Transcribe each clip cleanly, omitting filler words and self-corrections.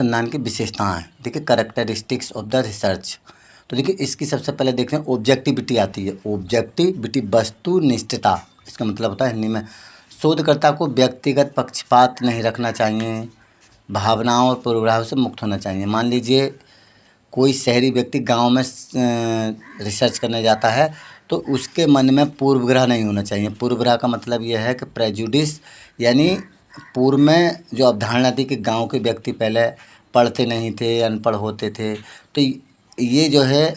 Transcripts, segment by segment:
अनुसंधान की विशेषताएं। देखिए कैरेक्टरिस्टिक्स ऑफ द रिसर्च। तो देखिए इसकी सबसे पहले देखते हैं ऑब्जेक्टिविटी आती है। ऑब्जेक्टिविटी वस्तुनिष्ठता, इसका मतलब होता है हिंदी में शोधकर्ता को व्यक्तिगत पक्षपात नहीं रखना चाहिए, भावनाओं और पूर्वाग्रहों से मुक्त होना चाहिए। मान लीजिए कोई शहरी व्यक्ति गांव में रिसर्च करने जाता है तो उसके मन में पूर्वग्रह नहीं होना चाहिए। पूर्वग्रह का मतलब यह है कि प्रेजुडिस, यानी पूर्व में जो अवधारणा थी कि गांव के व्यक्ति पहले पढ़ते नहीं थे, अनपढ़ होते थे, तो ये जो है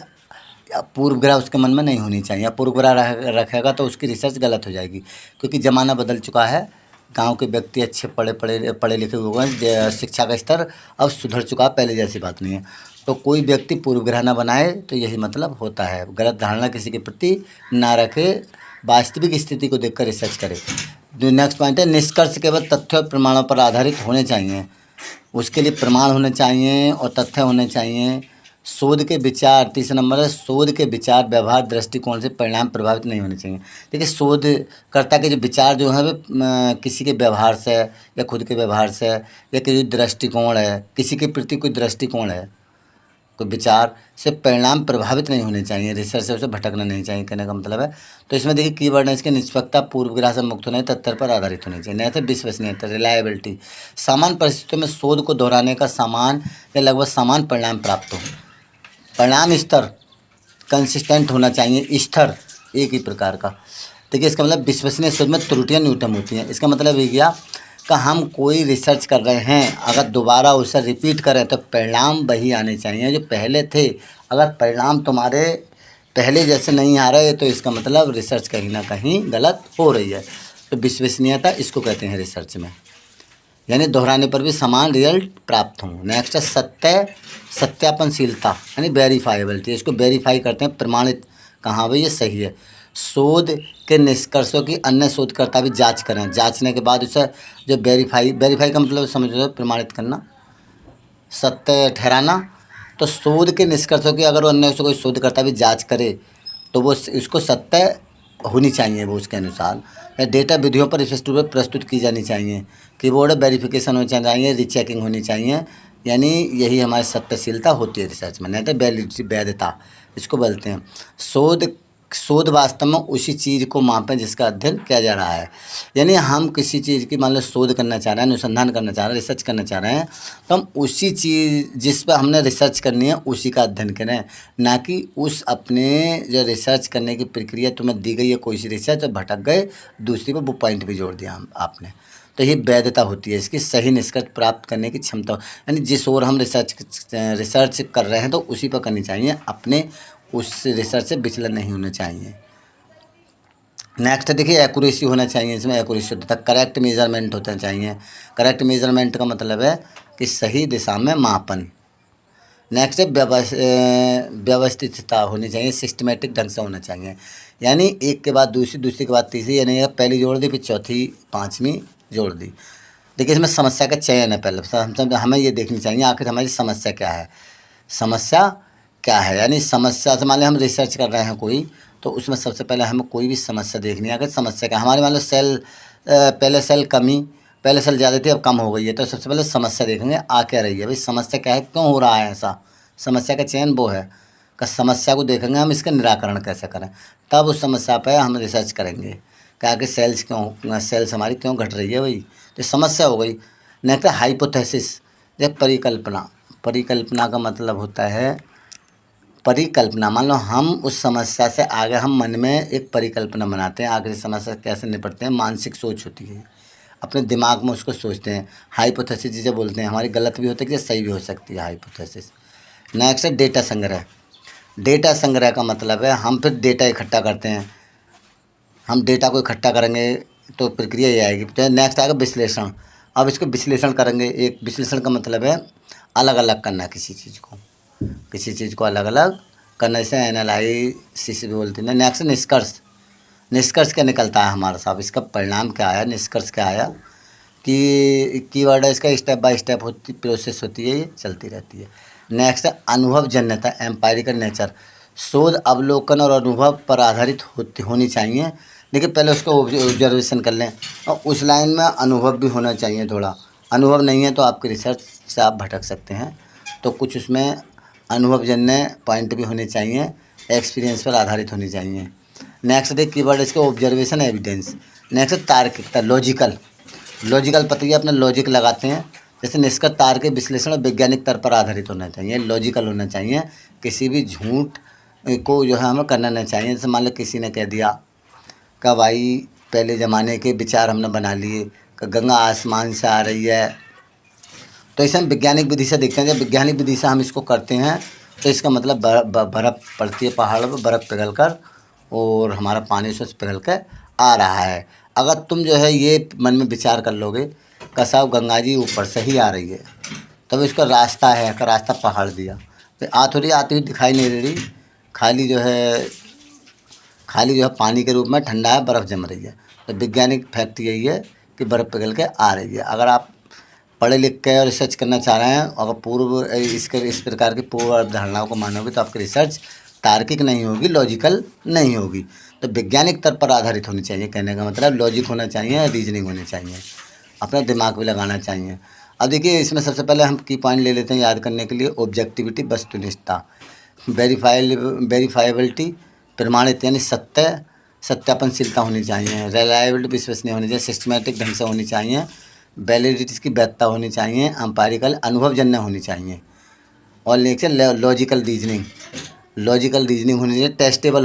पूर्वग्रह उसके मन में नहीं होनी चाहिए। पूर्वग्रह रखेगा तो उसकी रिसर्च गलत हो जाएगी, क्योंकि ज़माना बदल चुका है। गांव के व्यक्ति अच्छे पढ़े लिखे हुए हैं, शिक्षा का स्तर अब सुधर चुका है, पहले जैसी बात नहीं है। तो कोई व्यक्ति पूर्वग्रह न बनाए, तो यही मतलब होता है। गलत धारणा किसी के प्रति ना रखे, वास्तविक स्थिति को देखकर रिसर्च करे। जो नेक्स्ट पॉइंट है, निष्कर्ष केवल तथ्य और प्रमाणों पर आधारित होने चाहिए। उसके लिए प्रमाण होने चाहिए और तथ्य होने चाहिए। शोध के विचार, तीसरा नंबर है, शोध के विचार व्यवहार दृष्टिकोण से परिणाम प्रभावित नहीं होने चाहिए। देखिए शोधकर्ता के जो विचार जो हैं वे किसी के व्यवहार से या खुद के व्यवहार से या किसी दृष्टिकोण है, किसी के प्रति कोई दृष्टिकोण है, कोई विचार से परिणाम प्रभावित नहीं होने चाहिए। रिसर्च से उसे भटकना नहीं चाहिए, कहने का मतलब है। तो इसमें देखिए कीवर्ड है इसके, निष्पक्षता, पूर्वग्रह से मुक्त होने, तथ्य पर आधारित होने चाहिए। नहीं विश्वसनीयता, रिलायबिलिटी, सामान्य परिस्थितियों में शोध को दोहराने का समान या लगभग समान परिणाम प्राप्त हो। परिणाम स्तर कंसिस्टेंट होना चाहिए, स्तर एक ही प्रकार का। देखिए इसका मतलब विश्वसनीय शोध में त्रुटियां न्यूनतम होती हैं। इसका मतलब ये गया कि हम कोई रिसर्च कर रहे हैं, अगर दोबारा उसे रिपीट करें तो परिणाम वही आने चाहिए जो पहले थे। अगर परिणाम तुम्हारे पहले जैसे नहीं आ रहे तो इसका मतलब रिसर्च कहीं ना कहीं गलत हो रही है। तो विश्वसनीयता इसको कहते हैं रिसर्च में, यानी दोहराने पर भी समान रिजल्ट प्राप्त हों। नेक्स्ट है सत्यापनशीलता, यानी वेरीफाइबिलिटी। इसको वेरीफाई करते हैं, प्रमाणित कहाँ भाई ये सही है। शोध के निष्कर्षों की अन्य शोधकर्ता भी जांच करें, जांचने के बाद उसे जो वेरीफाई का मतलब समझ लो प्रमाणित करना, सत्य ठहराना। तो शोध के निष्कर्षों की अगर अन्य से कोई शोधकर्ता भी जांच करे तो वो इसको सत्य होनी चाहिए, वो उसके अनुसार। या डेटा विधियों पर स्पष्ट रूप से प्रस्तुत की जानी चाहिए, कीवर्ड वेरिफिकेशन होनी चाहिए, रीचेकिंग होनी चाहिए, यानी यही हमारी सत्यशीलता होती है रिसर्च में। नहीं तो वैलिडिटी, वैधता इसको बोलते हैं। शोध वास्तव में उसी चीज़ को मापें जिसका अध्ययन किया जा रहा है। यानी हम किसी चीज़ की मान लो शोध करना चाह रहे हैं, अनुसंधान करना चाह रहे हैं, रिसर्च करना चाह रहे हैं, तो हम उसी चीज़ जिस पर हमने रिसर्च करनी है उसी का अध्ययन करें, ना कि उस अपने जो रिसर्च करने की प्रक्रिया तुम्हें दी गई है कोई सी रिसर्च और भटक गए दूसरी पर, वो पॉइंट भी जोड़ दिया आपने। तो ये वैधता होती है इसकी, सही निष्कर्ष प्राप्त करने की क्षमता। यानी जिस ओर हम रिसर्च कर रहे हैं तो उसी पर करनी चाहिए, अपने उस रिसर्च से विचलन नहीं होना चाहिए। नेक्स्ट देखिए एक्यूरेसी होना चाहिए, इसमें एक्यूरेसी शुद्धता, करेक्ट मेजरमेंट होना चाहिए। करेक्ट मेजरमेंट का मतलब है कि सही दिशा में मापन। नेक्स्ट है व्यवस्थितता होनी चाहिए, सिस्टमेटिक ढंग से होना चाहिए, यानी एक के बाद दूसरी, दूसरी के बाद तीसरी, यानी पहली जोड़ दी फिर चौथी पाँचवीं जोड़ दी। देखिए इसमें समस्या का चयन है, पहले हमें ये देखनी चाहिए आखिर हमारी समस्या क्या है। समस्या क्या है, यानी समस्या से मान लो हम रिसर्च कर रहे हैं कोई, तो उसमें सबसे पहले हमें कोई भी समस्या देखनी है। अगर समस्या क्या हमारे मान लो पहले सेल कमी, पहले सेल ज़्यादा थी अब कम हो गई है, तो सबसे पहले समस्या देखेंगे आ क्या रही है, भाई समस्या क्या है, क्यों हो रहा है ऐसा। समस्या का चयन वो है कि समस्या को देखेंगे हम, इसका निराकरण कैसे करें, तब उस समस्या पर हम रिसर्च करेंगे कि आगे सेल्स हमारी क्यों घट रही है, भाई तो समस्या हो गई। नेक्स्ट हाइपोथेसिस, या परिकल्पना। परिकल्पना का मतलब होता है परिकल्पना, मान लो हम उस समस्या से आगे हम मन में एक परिकल्पना बनाते हैं, आगे समस्या कैसे निपटते हैं, मानसिक सोच होती है, अपने दिमाग में उसको सोचते हैं। हाइपोथेसिस जिसे बोलते हैं, हमारी गलत भी होती है सही भी हो सकती है हाइपोथेसिस। नेक्स्ट है डेटा संग्रह। डेटा संग्रह का मतलब है हम फिर डेटा इकट्ठा करते हैं, हम डेटा को इकट्ठा करेंगे तो प्रक्रिया ये आएगी। तो नेक्स्ट आएगा विश्लेषण। अब इसको विश्लेषण करेंगे, एक विश्लेषण का मतलब है अलग अलग करना किसी चीज़ को अलग अलग करने से एनालिसिस भी बोलते हैं। नेक्स्ट निष्कर्ष। निष्कर्ष क्या निकलता है हमारा साहब, इसका परिणाम क्या आया, निष्कर्ष क्या आया, कि कीवर्ड है इसका, स्टेप बाय स्टेप प्रोसेस होती है, ये चलती रहती है। नेक्स्ट अनुभवजन्यता, एम्पायरिकल नेचर। शोध अवलोकन और अनुभव पर आधारित होनी चाहिए। देखिए पहले उसको ऑब्जर्वेशन कर लें और उस लाइन में अनुभव भी होना चाहिए थोड़ा, अनुभव नहीं है तो आपकी रिसर्च से आप भटक सकते हैं। तो कुछ उसमें अनुभवजन्य पॉइंट भी होने चाहिए, एक्सपीरियंस पर आधारित होनी चाहिए। नेक्स्ट देख कीवर्ड इसके ऑब्जर्वेशन एविडेंस। नेक्स्ट तार्किकता, लॉजिकल। लॉजिकल पता ही है, अपना लॉजिक लगाते हैं। जैसे निष्कर्ष तार्किक विश्लेषण और वैज्ञानिक तर्क पर आधारित होना चाहिए, लॉजिकल होना चाहिए। किसी भी झूठ को जो है हमें करना नहीं चाहिए। जैसे मान लो किसी ने कह दिया कि भाई पहले ज़माने के विचार हमने बना लिए कि गंगा आसमान से आ रही है, तो इसे हम वैज्ञानिक विधि से देखते हैं। जब वैज्ञानिक विधि से हम इसको करते हैं तो इसका मतलब बर्फ़ पड़ती है पहाड़ पर, बर्फ़ पिघल कर और हमारा पानी उसमें से पिघल कर आ रहा है। अगर तुम जो है ये मन में विचार कर लोगे कि साहब गंगा जी ऊपर से ही आ रही है, तब इसका रास्ता है कि रास्ता पहाड़ दिया, तो थोड़ी आती हुई दिखाई नहीं दे रही, खाली जो है पानी के रूप में ठंडा है, बर्फ़ जम रही है। तो वैज्ञानिक फैक्ट यही है कि बर्फ़ पिघल के आ रही है। अगर आप पढ़े लिख के और रिसर्च करना चाह रहे हैं, अगर इस प्रकार की पूर्व अवधारणाओं को मानोगे तो आपकी रिसर्च तार्किक नहीं होगी, लॉजिकल नहीं होगी। तो वैज्ञानिक तर्क पर आधारित होनी चाहिए। कहने का मतलब लॉजिक होना चाहिए, रीजनिंग होनी चाहिए, अपना दिमाग भी लगाना चाहिए। अब देखिए इसमें सबसे पहले हम की पॉइंट ले लेते हैं याद करने के लिए। ऑब्जेक्टिविटी, वस्तुनिष्ठता। वेरीफाइबिलिटी, प्रमाणित यानी सत्यापनशीलता होनी चाहिए। रिलायबिलिटी, विश्वसनीय होनी चाहिए। सिस्टमेटिक ढंग से होनी चाहिए। वैलिडिटी की वैधता होनी चाहिए। एम्पायरिकल, अनुभवजन्य होनी चाहिए। और नेक्स्ट लॉजिकल रीजनिंग होनी चाहिए। टेस्टेबल